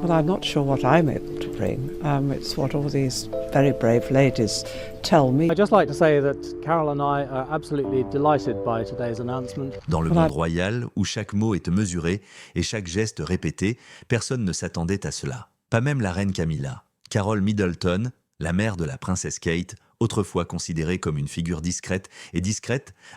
Well, I'm not sure what I'm able to bring. It's what all these very brave ladies tell me. I'd just like to say that Carol and I are absolutely delighted by today's announcement. Dans le monde royal, où chaque mot est mesuré et chaque geste répété, personne ne s'attendait à cela. Pas même la reine Camilla. Carol Middleton, la mère de la princesse Kate, autrefois considérée comme une figure discrète,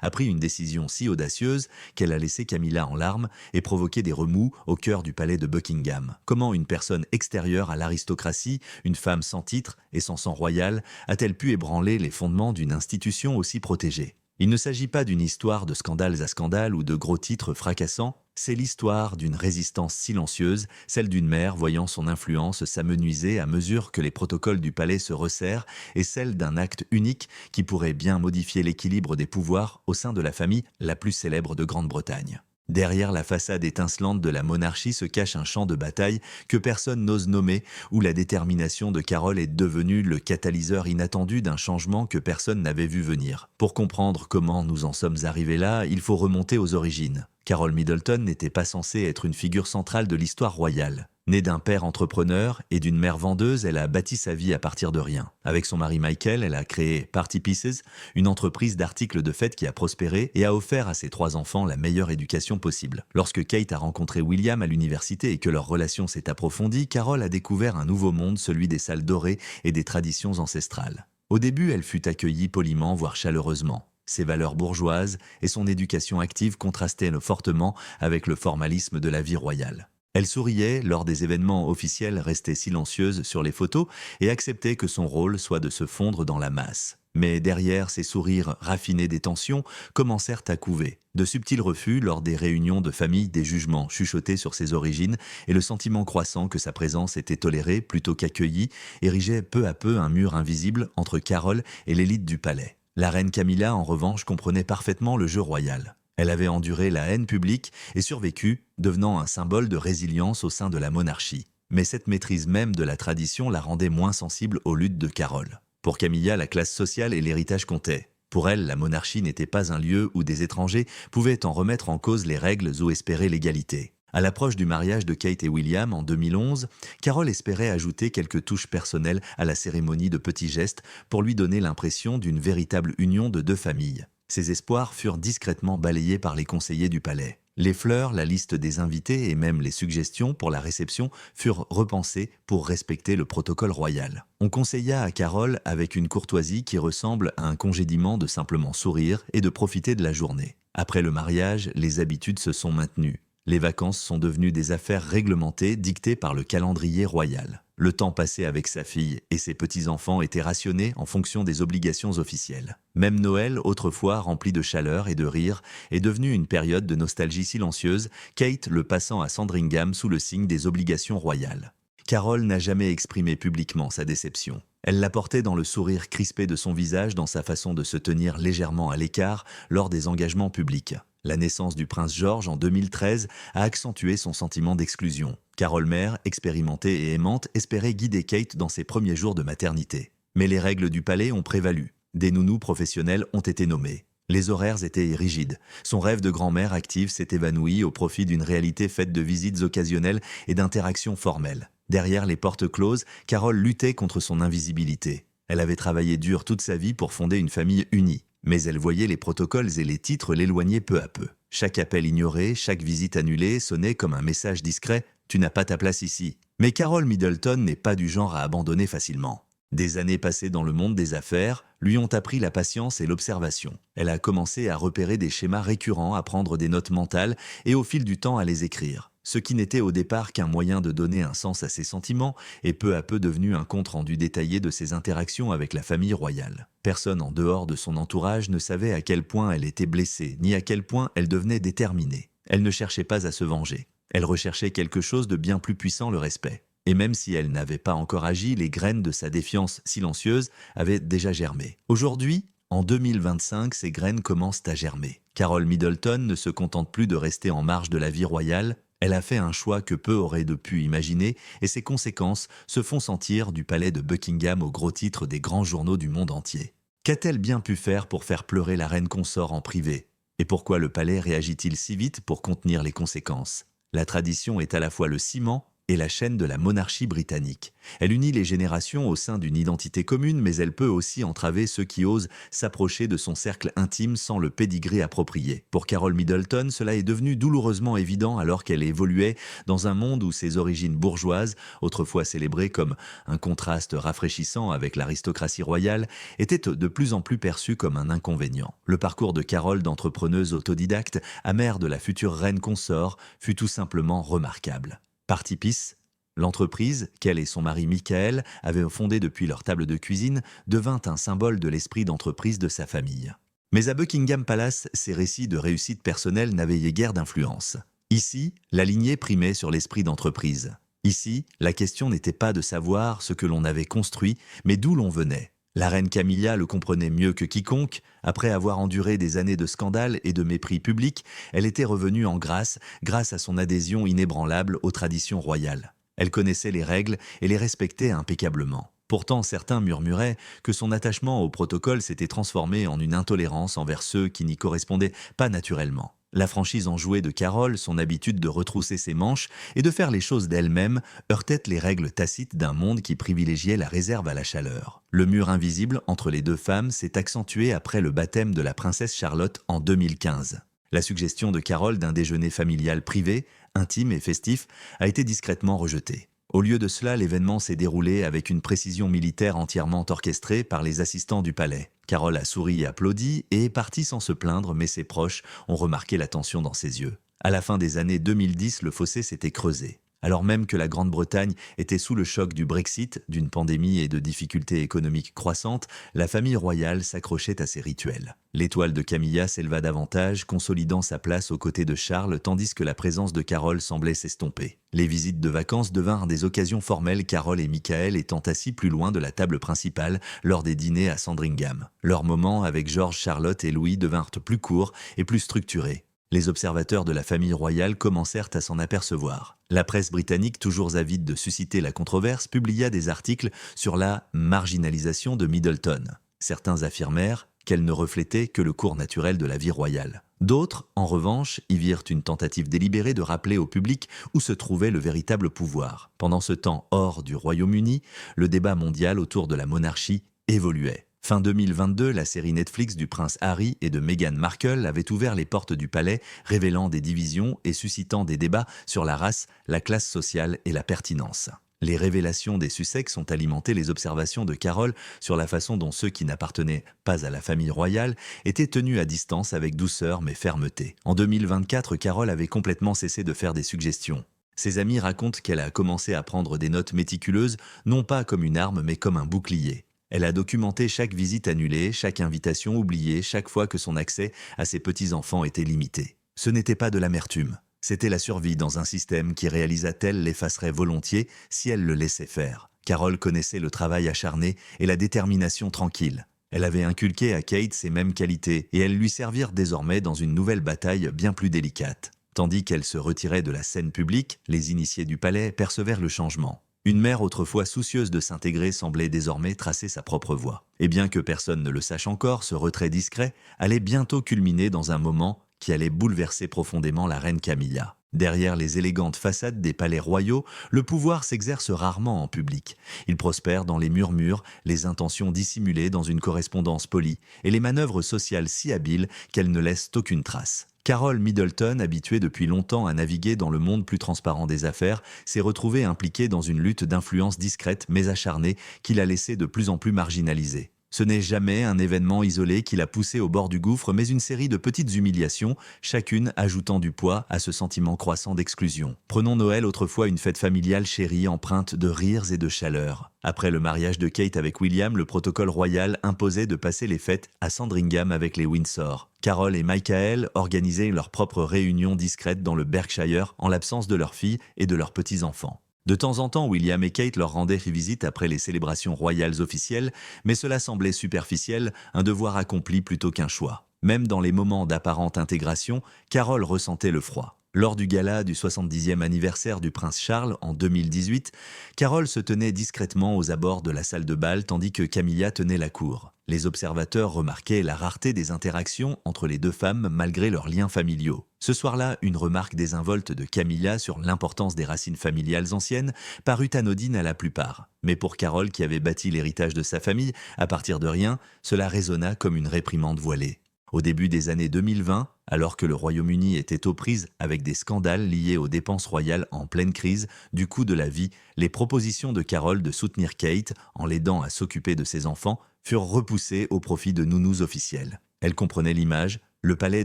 a pris une décision si audacieuse qu'elle a laissé Camilla en larmes et provoqué des remous au cœur du palais de Buckingham. Comment une personne extérieure à l'aristocratie, une femme sans titre et sans sang royal, a-t-elle pu ébranler les fondements d'une institution aussi protégée ? Il ne s'agit pas d'une histoire de scandales à scandales ou de gros titres fracassants, c'est l'histoire d'une résistance silencieuse, celle d'une mère voyant son influence s'amenuiser à mesure que les protocoles du palais se resserrent et celle d'un acte unique qui pourrait bien modifier l'équilibre des pouvoirs au sein de la famille la plus célèbre de Grande-Bretagne. Derrière la façade étincelante de la monarchie se cache un champ de bataille que personne n'ose nommer, où la détermination de Carol est devenue le catalyseur inattendu d'un changement que personne n'avait vu venir. Pour comprendre comment nous en sommes arrivés là, il faut remonter aux origines. Carol Middleton n'était pas censée être une figure centrale de l'histoire royale. Née d'un père entrepreneur et d'une mère vendeuse, elle a bâti sa vie à partir de rien. Avec son mari Michael, elle a créé Party Pieces, une entreprise d'articles de fête qui a prospéré et a offert à ses 3 enfants la meilleure éducation possible. Lorsque Kate a rencontré William à l'université et que leur relation s'est approfondie, Carol a découvert un nouveau monde, celui des salles dorées et des traditions ancestrales. Au début, elle fut accueillie poliment, voire chaleureusement. Ses valeurs bourgeoises et son éducation active contrastaient fortement avec le formalisme de la vie royale. Elle souriait lors des événements officiels, restait silencieuse sur les photos et acceptait que son rôle soit de se fondre dans la masse. Mais derrière ces sourires raffinés des tensions commencèrent à couver. De subtils refus lors des réunions de famille, des jugements chuchotés sur ses origines et le sentiment croissant que sa présence était tolérée plutôt qu'accueillie érigeait peu à peu un mur invisible entre Carol et l'élite du palais. La reine Camilla, en revanche, comprenait parfaitement le jeu royal. Elle avait enduré la haine publique et survécu, devenant un symbole de résilience au sein de la monarchie. Mais cette maîtrise même de la tradition la rendait moins sensible aux luttes de Carol. Pour Camilla, la classe sociale et l'héritage comptaient. Pour elle, la monarchie n'était pas un lieu où des étrangers pouvaient en remettre en cause les règles ou espérer l'égalité. À l'approche du mariage de Kate et William en 2011, Carol espérait ajouter quelques touches personnelles à la cérémonie de petits gestes pour lui donner l'impression d'une véritable union de 2 familles. Ces espoirs furent discrètement balayés par les conseillers du palais. Les fleurs, la liste des invités et même les suggestions pour la réception furent repensées pour respecter le protocole royal. On conseilla à Carol, avec une courtoisie qui ressemble à un congédiement, de simplement sourire et de profiter de la journée. Après le mariage, les habitudes se sont maintenues. Les vacances sont devenues des affaires réglementées dictées par le calendrier royal. Le temps passé avec sa fille et ses petits-enfants était rationné en fonction des obligations officielles. Même Noël, autrefois rempli de chaleur et de rire, est devenu une période de nostalgie silencieuse, Kate le passant à Sandringham sous le signe des obligations royales. Carol n'a jamais exprimé publiquement sa déception. Elle la portait dans le sourire crispé de son visage, dans sa façon de se tenir légèrement à l'écart lors des engagements publics. La naissance du prince George en 2013 a accentué son sentiment d'exclusion. Carol mère, expérimentée et aimante, espérait guider Kate dans ses premiers jours de maternité. Mais les règles du palais ont prévalu. Des nounous professionnels ont été nommés. Les horaires étaient rigides. Son rêve de grand-mère active s'est évanoui au profit d'une réalité faite de visites occasionnelles et d'interactions formelles. Derrière les portes closes, Carol luttait contre son invisibilité. Elle avait travaillé dur toute sa vie pour fonder une famille unie. Mais elle voyait les protocoles et les titres l'éloigner peu à peu. Chaque appel ignoré, chaque visite annulée sonnait comme un message discret « Tu n'as pas ta place ici ». Mais Carol Middleton n'est pas du genre à abandonner facilement. Des années passées dans le monde des affaires lui ont appris la patience et l'observation. Elle a commencé à repérer des schémas récurrents, à prendre des notes mentales et au fil du temps à les écrire. Ce qui n'était au départ qu'un moyen de donner un sens à ses sentiments est peu à peu devenu un compte-rendu détaillé de ses interactions avec la famille royale. Personne en dehors de son entourage ne savait à quel point elle était blessée, ni à quel point elle devenait déterminée. Elle ne cherchait pas à se venger. Elle recherchait quelque chose de bien plus puissant, le respect. Et même si elle n'avait pas encore agi, les graines de sa défiance silencieuse avaient déjà germé. Aujourd'hui, en 2025, ces graines commencent à germer. Carol Middleton ne se contente plus de rester en marge de la vie royale. Elle a fait un choix que peu auraient pu imaginer et ses conséquences se font sentir du palais de Buckingham au gros titre des grands journaux du monde entier. Qu'a-t-elle bien pu faire pour faire pleurer la reine consort en privé? Et pourquoi le palais réagit-il si vite pour contenir les conséquences? La tradition est à la fois le ciment est la chaîne de la monarchie britannique. Elle unit les générations au sein d'une identité commune, mais elle peut aussi entraver ceux qui osent s'approcher de son cercle intime sans le pédigré approprié. Pour Carol Middleton, cela est devenu douloureusement évident alors qu'elle évoluait dans un monde où ses origines bourgeoises, autrefois célébrées comme un contraste rafraîchissant avec l'aristocratie royale, étaient de plus en plus perçues comme un inconvénient. Le parcours de Carol d'entrepreneuse autodidacte à mère de la future reine consort fut tout simplement remarquable. Parti-Pis, l'entreprise, qu'elle et son mari Michael avaient fondée depuis leur table de cuisine, devint un symbole de l'esprit d'entreprise de sa famille. Mais à Buckingham Palace, ces récits de réussite personnelle n'availlaient guère d'influence. Ici, la lignée primait sur l'esprit d'entreprise. Ici, la question n'était pas de savoir ce que l'on avait construit, mais d'où l'on venait. La reine Camilla le comprenait mieux que quiconque. Après avoir enduré des années de scandales et de mépris publics, elle était revenue en grâce à son adhésion inébranlable aux traditions royales. Elle connaissait les règles et les respectait impeccablement. Pourtant, certains murmuraient que son attachement au protocole s'était transformé en une intolérance envers ceux qui n'y correspondaient pas naturellement. La franchise enjouée de Carol, son habitude de retrousser ses manches et de faire les choses d'elle-même, heurtait les règles tacites d'un monde qui privilégiait la réserve à la chaleur. Le mur invisible entre les deux femmes s'est accentué après le baptême de la princesse Charlotte en 2015. La suggestion de Carol d'un déjeuner familial privé, intime et festif, a été discrètement rejetée. Au lieu de cela, l'événement s'est déroulé avec une précision militaire entièrement orchestrée par les assistants du palais. Carol a souri et applaudi et est partie sans se plaindre, mais ses proches ont remarqué la tension dans ses yeux. À la fin des années 2010, le fossé s'était creusé. Alors même que la Grande-Bretagne était sous le choc du Brexit, d'une pandémie et de difficultés économiques croissantes, la famille royale s'accrochait à ses rituels. L'étoile de Camilla s'éleva davantage, consolidant sa place aux côtés de Charles, tandis que la présence de Carol semblait s'estomper. Les visites de vacances devinrent des occasions formelles, Carol et Michael étant assis plus loin de la table principale lors des dîners à Sandringham. Leurs moments avec George, Charlotte et Louis devinrent plus courts et plus structurés. Les observateurs de la famille royale commencèrent à s'en apercevoir. La presse britannique, toujours avide de susciter la controverse, publia des articles sur la marginalisation de Middleton. Certains affirmèrent qu'elle ne reflétait que le cours naturel de la vie royale. D'autres, en revanche, y virent une tentative délibérée de rappeler au public où se trouvait le véritable pouvoir. Pendant ce temps hors du Royaume-Uni, le débat mondial autour de la monarchie évoluait. Fin 2022, la série Netflix du prince Harry et de Meghan Markle avait ouvert les portes du palais, révélant des divisions et suscitant des débats sur la race, la classe sociale et la pertinence. Les révélations des Sussex ont alimenté les observations de Carol sur la façon dont ceux qui n'appartenaient pas à la famille royale étaient tenus à distance avec douceur mais fermeté. En 2024, Carol avait complètement cessé de faire des suggestions. Ses amis racontent qu'elle a commencé à prendre des notes méticuleuses, non pas comme une arme mais comme un bouclier. Elle a documenté chaque visite annulée, chaque invitation oubliée, chaque fois que son accès à ses petits-enfants était limité. Ce n'était pas de l'amertume, c'était la survie dans un système qui, réalisa-t-elle, l'effacerait volontiers si elle le laissait faire. Carol connaissait le travail acharné et la détermination tranquille. Elle avait inculqué à Kate ces mêmes qualités et elles lui servirent désormais dans une nouvelle bataille bien plus délicate. Tandis qu'elle se retirait de la scène publique, les initiés du palais percevèrent le changement. Une mère autrefois soucieuse de s'intégrer semblait désormais tracer sa propre voie. Et bien que personne ne le sache encore, ce retrait discret allait bientôt culminer dans un moment qui allait bouleverser profondément la reine Camilla. Derrière les élégantes façades des palais royaux, le pouvoir s'exerce rarement en public. Il prospère dans les murmures, les intentions dissimulées dans une correspondance polie et les manœuvres sociales si habiles qu'elles ne laissent aucune trace. Carol Middleton, habituée depuis longtemps à naviguer dans le monde plus transparent des affaires, s'est retrouvée impliquée dans une lutte d'influence discrète mais acharnée qui l'a laissée de plus en plus marginalisée. Ce n'est jamais un événement isolé qui l'a poussée au bord du gouffre, mais une série de petites humiliations, chacune ajoutant du poids à ce sentiment croissant d'exclusion. Prenons Noël, autrefois une fête familiale chérie, empreinte de rires et de chaleur. Après le mariage de Kate avec William, le protocole royal imposait de passer les fêtes à Sandringham avec les Windsor. Carol et Michael organisaient leur propre réunion discrète dans le Berkshire en l'absence de leurs filles et de leurs petits-enfants. De temps en temps, William et Kate leur rendaient visite après les célébrations royales officielles, mais cela semblait superficiel, un devoir accompli plutôt qu'un choix. Même dans les moments d'apparente intégration, Carol ressentait le froid. Lors du gala du 70e anniversaire du prince Charles en 2018, Carole se tenait discrètement aux abords de la salle de bal tandis que Camilla tenait la cour. Les observateurs remarquaient la rareté des interactions entre les deux femmes malgré leurs liens familiaux. Ce soir-là, une remarque désinvolte de Camilla sur l'importance des racines familiales anciennes parut anodine à la plupart. Mais pour Carole, qui avait bâti l'héritage de sa famille, à partir de rien, cela résonna comme une réprimande voilée. Au début des années 2020, alors que le Royaume-Uni était aux prises avec des scandales liés aux dépenses royales en pleine crise du coût de la vie, les propositions de Carole de soutenir Kate en l'aidant à s'occuper de ses enfants furent repoussées au profit de nounous officiels. Elle comprenait l'image, le palais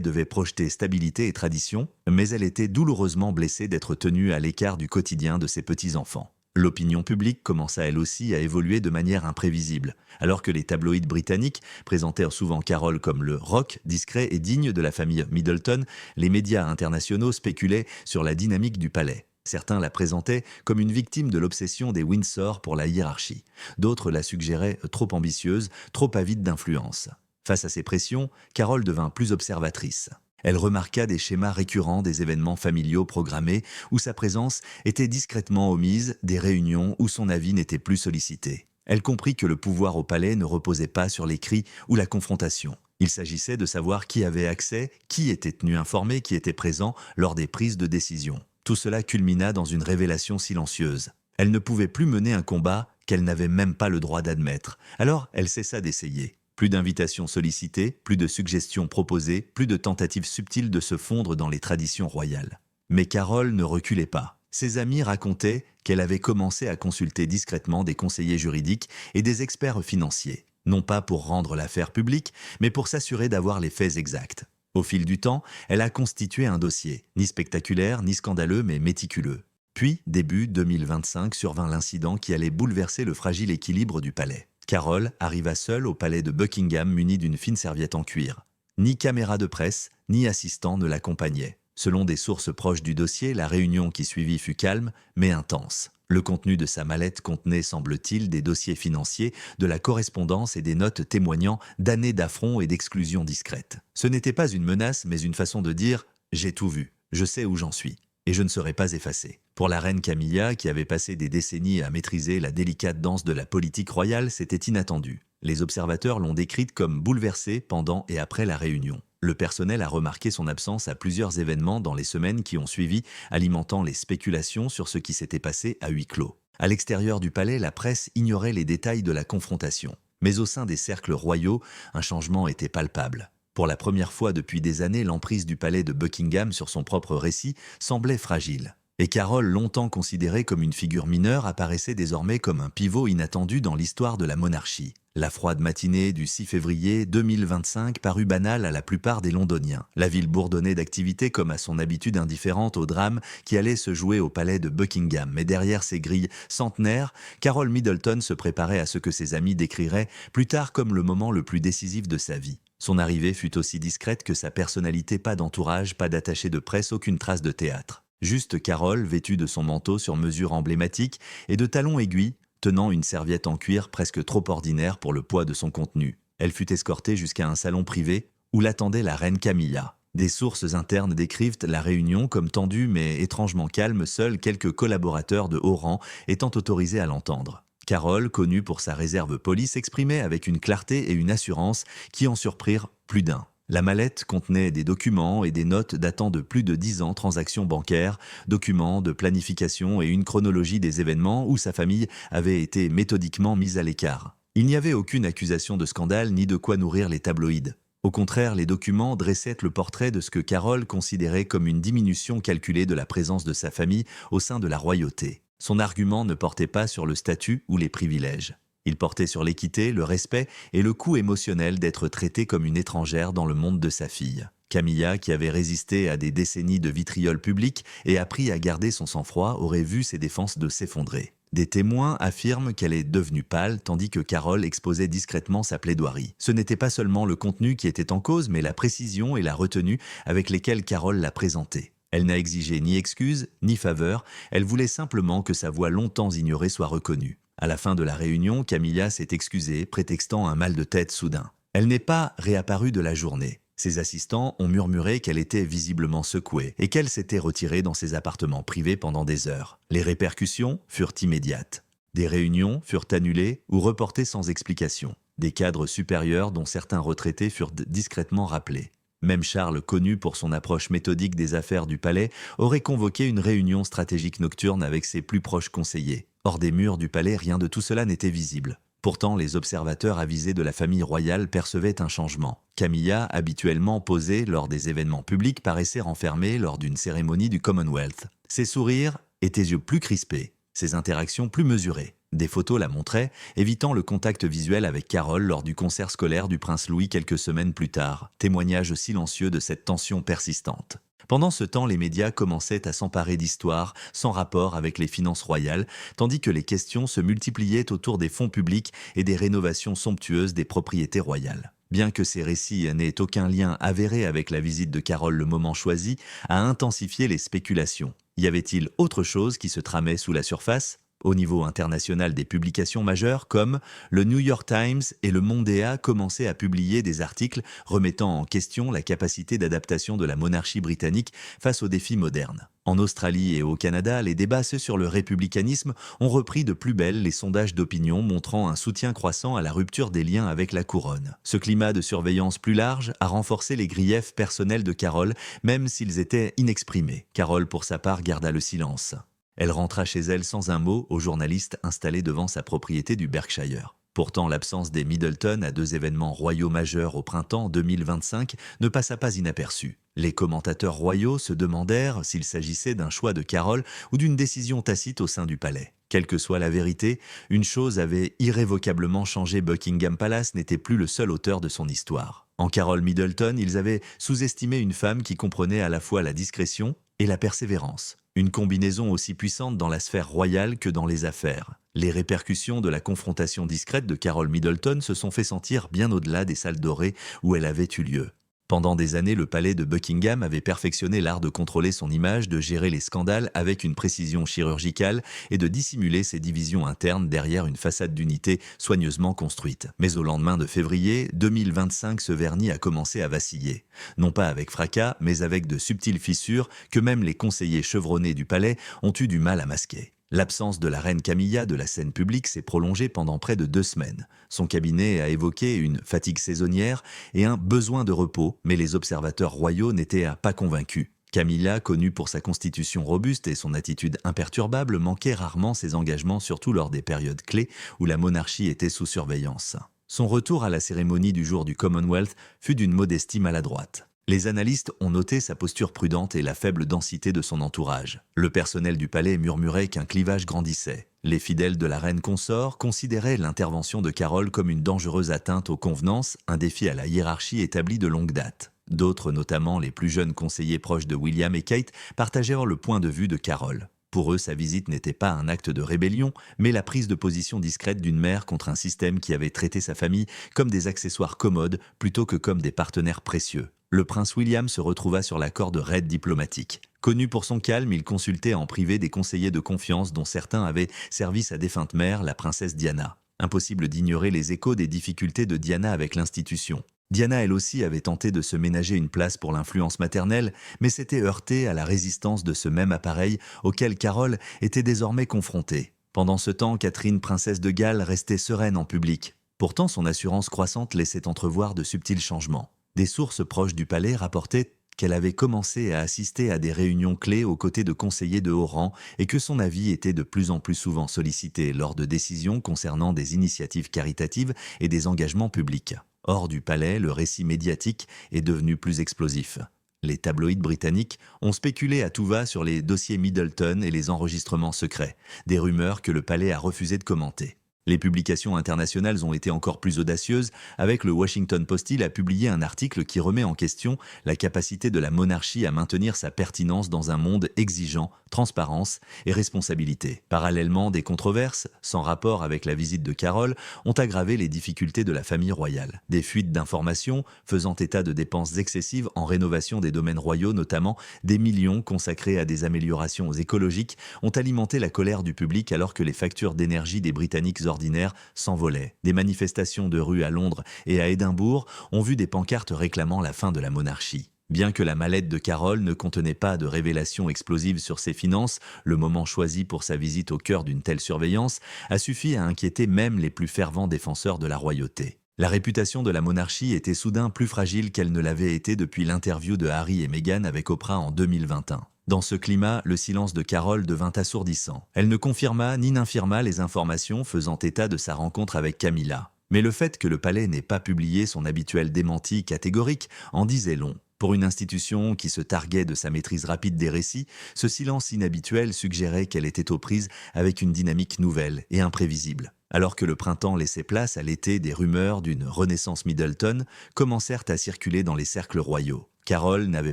devait projeter stabilité et tradition, mais elle était douloureusement blessée d'être tenue à l'écart du quotidien de ses petits-enfants. L'opinion publique commença elle aussi à évoluer de manière imprévisible. Alors que les tabloïds britanniques présentèrent souvent Carole comme le rock, discret et digne de la famille Middleton, les médias internationaux spéculaient sur la dynamique du palais. Certains la présentaient comme une victime de l'obsession des Windsor pour la hiérarchie. D'autres la suggéraient trop ambitieuse, trop avide d'influence. Face à ces pressions, Carole devint plus observatrice. Elle remarqua des schémas récurrents des événements familiaux programmés où sa présence était discrètement omise, des réunions où son avis n'était plus sollicité. Elle comprit que le pouvoir au palais ne reposait pas sur les cris ou la confrontation. Il s'agissait de savoir qui avait accès, qui était tenu informé, qui était présent lors des prises de décision. Tout cela culmina dans une révélation silencieuse. Elle ne pouvait plus mener un combat qu'elle n'avait même pas le droit d'admettre. Alors elle cessa d'essayer. Plus d'invitations sollicitées, plus de suggestions proposées, plus de tentatives subtiles de se fondre dans les traditions royales. Mais Carole ne reculait pas. Ses amis racontaient qu'elle avait commencé à consulter discrètement des conseillers juridiques et des experts financiers, non pas pour rendre l'affaire publique, mais pour s'assurer d'avoir les faits exacts. Au fil du temps, elle a constitué un dossier, ni spectaculaire, ni scandaleux, mais méticuleux. Puis, début 2025, survint l'incident qui allait bouleverser le fragile équilibre du palais. Carole arriva seule au palais de Buckingham munie d'une fine serviette en cuir. Ni caméra de presse, ni assistant ne l'accompagnaient. Selon des sources proches du dossier, la réunion qui suivit fut calme, mais intense. Le contenu de sa mallette contenait, semble-t-il, des dossiers financiers, de la correspondance et des notes témoignant d'années d'affronts et d'exclusions discrètes. Ce n'était pas une menace, mais une façon de dire « j'ai tout vu, je sais où j'en suis ». Et je ne serai pas effacé. Pour la reine Camilla, qui avait passé des décennies à maîtriser la délicate danse de la politique royale, c'était inattendu. Les observateurs l'ont décrite comme bouleversée pendant et après la réunion. Le personnel a remarqué son absence à plusieurs événements dans les semaines qui ont suivi, alimentant les spéculations sur ce qui s'était passé à huis clos. À l'extérieur du palais, la presse ignorait les détails de la confrontation. Mais au sein des cercles royaux, un changement était palpable. Pour la première fois depuis des années, l'emprise du palais de Buckingham sur son propre récit semblait fragile. Et Carole, longtemps considérée comme une figure mineure, apparaissait désormais comme un pivot inattendu dans l'histoire de la monarchie. La froide matinée du 6 février 2025 parut banale à la plupart des Londoniens. La ville bourdonnait d'activité comme à son habitude indifférente au drame qui allait se jouer au palais de Buckingham. Mais derrière ces grilles centenaires, Carole Middleton se préparait à ce que ses amis décriraient plus tard comme le moment le plus décisif de sa vie. Son arrivée fut aussi discrète que sa personnalité, pas d'entourage, pas d'attaché de presse, aucune trace de théâtre. Juste Carole, vêtue de son manteau sur mesure emblématique et de talons aiguilles, tenant une serviette en cuir presque trop ordinaire pour le poids de son contenu. Elle fut escortée jusqu'à un salon privé où l'attendait la reine Camilla. Des sources internes décrivent la réunion comme tendue mais étrangement calme, seuls quelques collaborateurs de haut rang étant autorisés à l'entendre. Carole, connue pour sa réserve polie, s'exprimait avec une clarté et une assurance qui en surprirent plus d'un. La mallette contenait des documents et des notes datant de plus de 10 ans, transactions bancaires, documents de planification et une chronologie des événements où sa famille avait été méthodiquement mise à l'écart. Il n'y avait aucune accusation de scandale ni de quoi nourrir les tabloïds. Au contraire, les documents dressaient le portrait de ce que Carole considérait comme une diminution calculée de la présence de sa famille au sein de la royauté. Son argument ne portait pas sur le statut ou les privilèges. Il portait sur l'équité, le respect et le coût émotionnel d'être traitée comme une étrangère dans le monde de sa fille. Camilla, qui avait résisté à des décennies de vitriol public et appris à garder son sang-froid, aurait vu ses défenses de s'effondrer. Des témoins affirment qu'elle est devenue pâle tandis que Carole exposait discrètement sa plaidoirie. Ce n'était pas seulement le contenu qui était en cause, mais la précision et la retenue avec lesquelles Carole l'a présenté. Elle n'a exigé ni excuses, ni faveur, elle voulait simplement que sa voix longtemps ignorée soit reconnue. À la fin de la réunion, Camilla s'est excusée, prétextant un mal de tête soudain. Elle n'est pas réapparue de la journée. Ses assistants ont murmuré qu'elle était visiblement secouée et qu'elle s'était retirée dans ses appartements privés pendant des heures. Les répercussions furent immédiates. Des réunions furent annulées ou reportées sans explication. Des cadres supérieurs, dont certains retraités, furent discrètement rappelés. Même Charles, connu pour son approche méthodique des affaires du palais, aurait convoqué une réunion stratégique nocturne avec ses plus proches conseillers. Hors des murs du palais, rien de tout cela n'était visible. Pourtant, les observateurs avisés de la famille royale percevaient un changement. Camilla, habituellement posée lors des événements publics, paraissait renfermée lors d'une cérémonie du Commonwealth. Ses sourires étaient yeux plus crispés, ses interactions plus mesurées. Des photos la montraient, évitant le contact visuel avec Carole lors du concert scolaire du prince Louis quelques semaines plus tard, témoignage silencieux de cette tension persistante. Pendant ce temps, les médias commençaient à s'emparer d'histoires sans rapport avec les finances royales, tandis que les questions se multipliaient autour des fonds publics et des rénovations somptueuses des propriétés royales. Bien que ces récits n'aient aucun lien avéré avec la visite de Carole le moment choisi, a intensifié les spéculations. Y avait-il autre chose qui se tramait sous la surface ? Au niveau international, des publications majeures comme le New York Times et le Mondea commençaient à publier des articles remettant en question la capacité d'adaptation de la monarchie britannique face aux défis modernes. En Australie et au Canada, les débats sur le républicanisme ont repris de plus belle les sondages d'opinion montrant un soutien croissant à la rupture des liens avec la couronne. Ce climat de surveillance plus large a renforcé les griefs personnels de Carole, même s'ils étaient inexprimés. Carole, pour sa part, garda le silence. Elle rentra chez elle sans un mot aux journalistes installés devant sa propriété du Berkshire. Pourtant, l'absence des Middleton à 2 événements royaux majeurs au printemps 2025 ne passa pas inaperçue. Les commentateurs royaux se demandèrent s'il s'agissait d'un choix de Carole ou d'une décision tacite au sein du palais. Quelle que soit la vérité, une chose avait irrévocablement changé. Buckingham Palace n'était plus le seul auteur de son histoire. En Carole Middleton, ils avaient sous-estimé une femme qui comprenait à la fois la discrétion et la persévérance. Une combinaison aussi puissante dans la sphère royale que dans les affaires. Les répercussions de la confrontation discrète de Carole Middleton se sont fait sentir bien au-delà des salles dorées où elle avait eu lieu. Pendant des années, le palais de Buckingham avait perfectionné l'art de contrôler son image, de gérer les scandales avec une précision chirurgicale et de dissimuler ses divisions internes derrière une façade d'unité soigneusement construite. Mais au lendemain de février 2025, ce vernis a commencé à vaciller. Non pas avec fracas, mais avec de subtiles fissures que même les conseillers chevronnés du palais ont eu du mal à masquer. L'absence de la reine Camilla de la scène publique s'est prolongée pendant près de 2 semaines. Son cabinet a évoqué une fatigue saisonnière et un besoin de repos, mais les observateurs royaux n'étaient pas convaincus. Camilla, connue pour sa constitution robuste et son attitude imperturbable, manquait rarement ses engagements, surtout lors des périodes clés où la monarchie était sous surveillance. Son retour à la cérémonie du jour du Commonwealth fut d'une modestie maladroite. Les analystes ont noté sa posture prudente et la faible densité de son entourage. Le personnel du palais murmurait qu'un clivage grandissait. Les fidèles de la reine consort considéraient l'intervention de Carole comme une dangereuse atteinte aux convenances, un défi à la hiérarchie établie de longue date. D'autres, notamment les plus jeunes conseillers proches de William et Kate, partagèrent le point de vue de Carole. Pour eux, sa visite n'était pas un acte de rébellion, mais la prise de position discrète d'une mère contre un système qui avait traité sa famille comme des accessoires commodes plutôt que comme des partenaires précieux. Le prince William se retrouva sur la corde raide diplomatique. Connu pour son calme, il consultait en privé des conseillers de confiance dont certains avaient servi sa défunte mère, la princesse Diana. Impossible d'ignorer les échos des difficultés de Diana avec l'institution. Diana, elle aussi, avait tenté de se ménager une place pour l'influence maternelle, mais s'était heurtée à la résistance de ce même appareil auquel Carole était désormais confrontée. Pendant ce temps, Catherine, princesse de Galles, restait sereine en public. Pourtant, son assurance croissante laissait entrevoir de subtils changements. Des sources proches du palais rapportaient qu'elle avait commencé à assister à des réunions clés aux côtés de conseillers de haut rang et que son avis était de plus en plus souvent sollicité lors de décisions concernant des initiatives caritatives et des engagements publics. Hors du palais, le récit médiatique est devenu plus explosif. Les tabloïds britanniques ont spéculé à tout va sur les dossiers Middleton et les enregistrements secrets, des rumeurs que le palais a refusé de commenter. Les publications internationales ont été encore plus audacieuses, avec le Washington Post. Il a publié un article qui remet en question la capacité de la monarchie à maintenir sa pertinence dans un monde exigeant transparence et responsabilité. Parallèlement, des controverses, sans rapport avec la visite de Carole, ont aggravé les difficultés de la famille royale. Des fuites d'informations, faisant état de dépenses excessives en rénovation des domaines royaux, notamment des millions consacrés à des améliorations écologiques, ont alimenté la colère du public alors que les factures d'énergie des Britanniques ordinaire s'envolaient. Des manifestations de rue à Londres et à Édimbourg ont vu des pancartes réclamant la fin de la monarchie. Bien que la mallette de Carole ne contenait pas de révélations explosives sur ses finances, le moment choisi pour sa visite au cœur d'une telle surveillance a suffi à inquiéter même les plus fervents défenseurs de la royauté. La réputation de la monarchie était soudain plus fragile qu'elle ne l'avait été depuis l'interview de Harry et Meghan avec Oprah en 2021. Dans ce climat, le silence de Carole devint assourdissant. Elle ne confirma ni n'infirma les informations faisant état de sa rencontre avec Camilla. Mais le fait que le palais n'ait pas publié son habituel démenti catégorique en disait long. Pour une institution qui se targuait de sa maîtrise rapide des récits, ce silence inhabituel suggérait qu'elle était aux prises avec une dynamique nouvelle et imprévisible. Alors que le printemps laissait place à l'été, des rumeurs d'une renaissance Middleton commencèrent à circuler dans les cercles royaux. Carole n'avait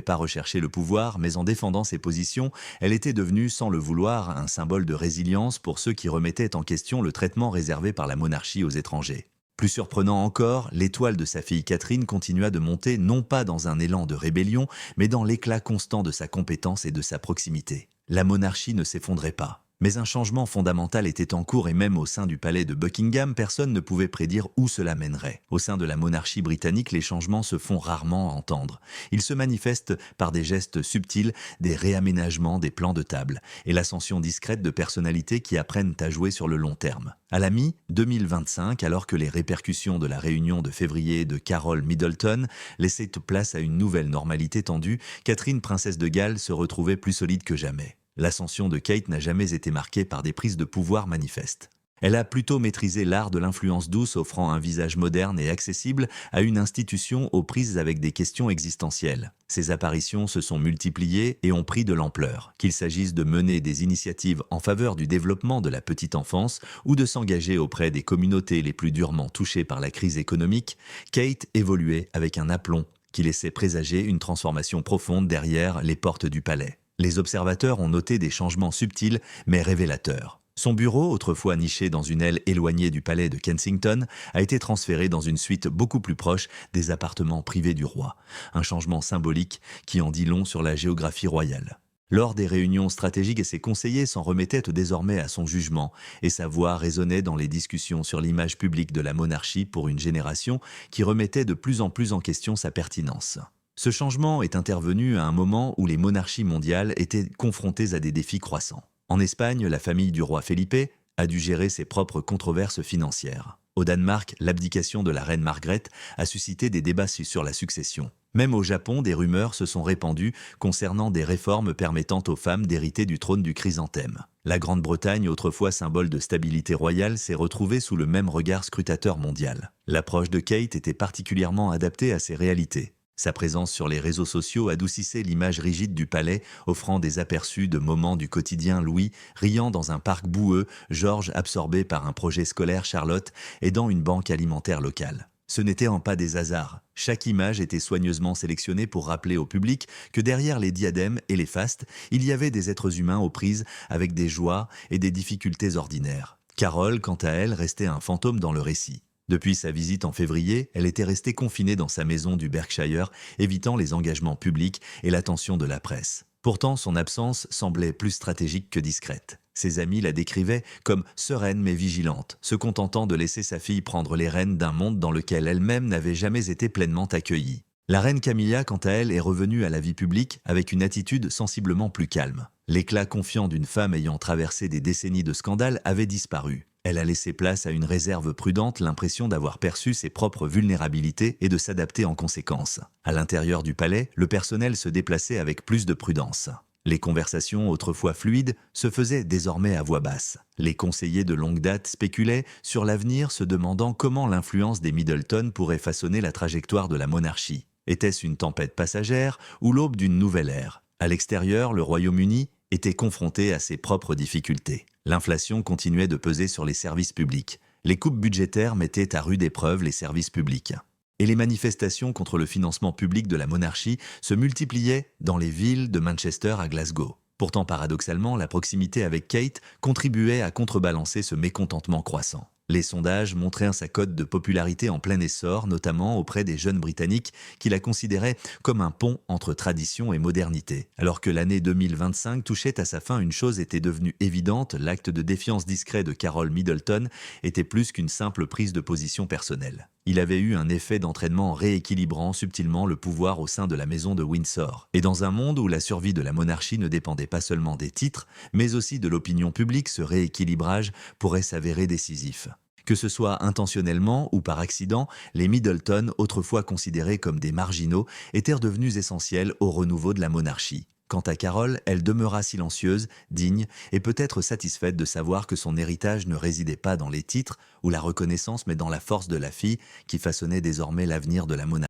pas recherché le pouvoir, mais en défendant ses positions, elle était devenue, sans le vouloir, un symbole de résilience pour ceux qui remettaient en question le traitement réservé par la monarchie aux étrangers. Plus surprenant encore, l'étoile de sa fille Catherine continua de monter non pas dans un élan de rébellion, mais dans l'éclat constant de sa compétence et de sa proximité. La monarchie ne s'effondrait pas. Mais un changement fondamental était en cours et même au sein du palais de Buckingham, personne ne pouvait prédire où cela mènerait. Au sein de la monarchie britannique, les changements se font rarement entendre. Ils se manifestent par des gestes subtils, des réaménagements, des plans de table, et l'ascension discrète de personnalités qui apprennent à jouer sur le long terme. À la mi-2025, alors que les répercussions de la réunion de février de Carole Middleton laissaient place à une nouvelle normalité tendue, Catherine, princesse de Galles, se retrouvait plus solide que jamais. L'ascension de Kate n'a jamais été marquée par des prises de pouvoir manifestes. Elle a plutôt maîtrisé l'art de l'influence douce, offrant un visage moderne et accessible à une institution aux prises avec des questions existentielles. Ses apparitions se sont multipliées et ont pris de l'ampleur. Qu'il s'agisse de mener des initiatives en faveur du développement de la petite enfance ou de s'engager auprès des communautés les plus durement touchées par la crise économique, Kate évoluait avec un aplomb qui laissait présager une transformation profonde derrière les portes du palais. Les observateurs ont noté des changements subtils mais révélateurs. Son bureau, autrefois niché dans une aile éloignée du palais de Kensington, a été transféré dans une suite beaucoup plus proche des appartements privés du roi. Un changement symbolique qui en dit long sur la géographie royale. Lors des réunions stratégiques, ses conseillers s'en remettaient désormais à son jugement et sa voix résonnait dans les discussions sur l'image publique de la monarchie pour une génération qui remettait de plus en plus en question sa pertinence. Ce changement est intervenu à un moment où les monarchies mondiales étaient confrontées à des défis croissants. En Espagne, la famille du roi Felipe a dû gérer ses propres controverses financières. Au Danemark, l'abdication de la reine Margrethe a suscité des débats sur la succession. Même au Japon, des rumeurs se sont répandues concernant des réformes permettant aux femmes d'hériter du trône du chrysanthème. La Grande-Bretagne, autrefois symbole de stabilité royale, s'est retrouvée sous le même regard scrutateur mondial. L'approche de Kate était particulièrement adaptée à ces réalités. Sa présence sur les réseaux sociaux adoucissait l'image rigide du palais, offrant des aperçus de moments du quotidien. Louis, riant dans un parc boueux, George, absorbé par un projet scolaire, Charlotte, aidant une banque alimentaire locale. Ce n'était en pas des hasards. Chaque image était soigneusement sélectionnée pour rappeler au public que derrière les diadèmes et les fastes, il y avait des êtres humains aux prises avec des joies et des difficultés ordinaires. Carole, quant à elle, restait un fantôme dans le récit. Depuis sa visite en février, elle était restée confinée dans sa maison du Berkshire, évitant les engagements publics et l'attention de la presse. Pourtant, son absence semblait plus stratégique que discrète. Ses amis la décrivaient comme sereine mais vigilante, se contentant de laisser sa fille prendre les rênes d'un monde dans lequel elle-même n'avait jamais été pleinement accueillie. La reine Camilla, quant à elle, est revenue à la vie publique avec une attitude sensiblement plus calme. L'éclat confiant d'une femme ayant traversé des décennies de scandales avait disparu. Elle a laissé place à une réserve prudente, l'impression d'avoir perçu ses propres vulnérabilités et de s'adapter en conséquence. À l'intérieur du palais, le personnel se déplaçait avec plus de prudence. Les conversations, autrefois fluides, se faisaient désormais à voix basse. Les conseillers de longue date spéculaient sur l'avenir, se demandant comment l'influence des Middleton pourrait façonner la trajectoire de la monarchie. Était-ce une tempête passagère ou l'aube d'une nouvelle ère ? À l'extérieur, le Royaume-Uni était confronté à ses propres difficultés. L'inflation continuait de peser sur les services publics. Les coupes budgétaires mettaient à rude épreuve les services publics. Et les manifestations contre le financement public de la monarchie se multipliaient dans les villes de Manchester à Glasgow. Pourtant, paradoxalement, la proximité avec Kate contribuait à contrebalancer ce mécontentement croissant. Les sondages montraient sa cote de popularité en plein essor, notamment auprès des jeunes Britanniques qui la considéraient comme un pont entre tradition et modernité. Alors que l'année 2025 touchait à sa fin, une chose était devenue évidente, l'acte de défiance discret de Carol Middleton était plus qu'une simple prise de position personnelle. Il avait eu un effet d'entraînement rééquilibrant subtilement le pouvoir au sein de la maison de Windsor. Et dans un monde où la survie de la monarchie ne dépendait pas seulement des titres, mais aussi de l'opinion publique, ce rééquilibrage pourrait s'avérer décisif. Que ce soit intentionnellement ou par accident, les Middleton, autrefois considérés comme des marginaux, étaient redevenus essentiels au renouveau de la monarchie. Quant à Carol, elle demeura silencieuse, digne et peut-être satisfaite de savoir que son héritage ne résidait pas dans les titres ou la reconnaissance mais dans la force de la fille qui façonnait désormais l'avenir de la monarchie.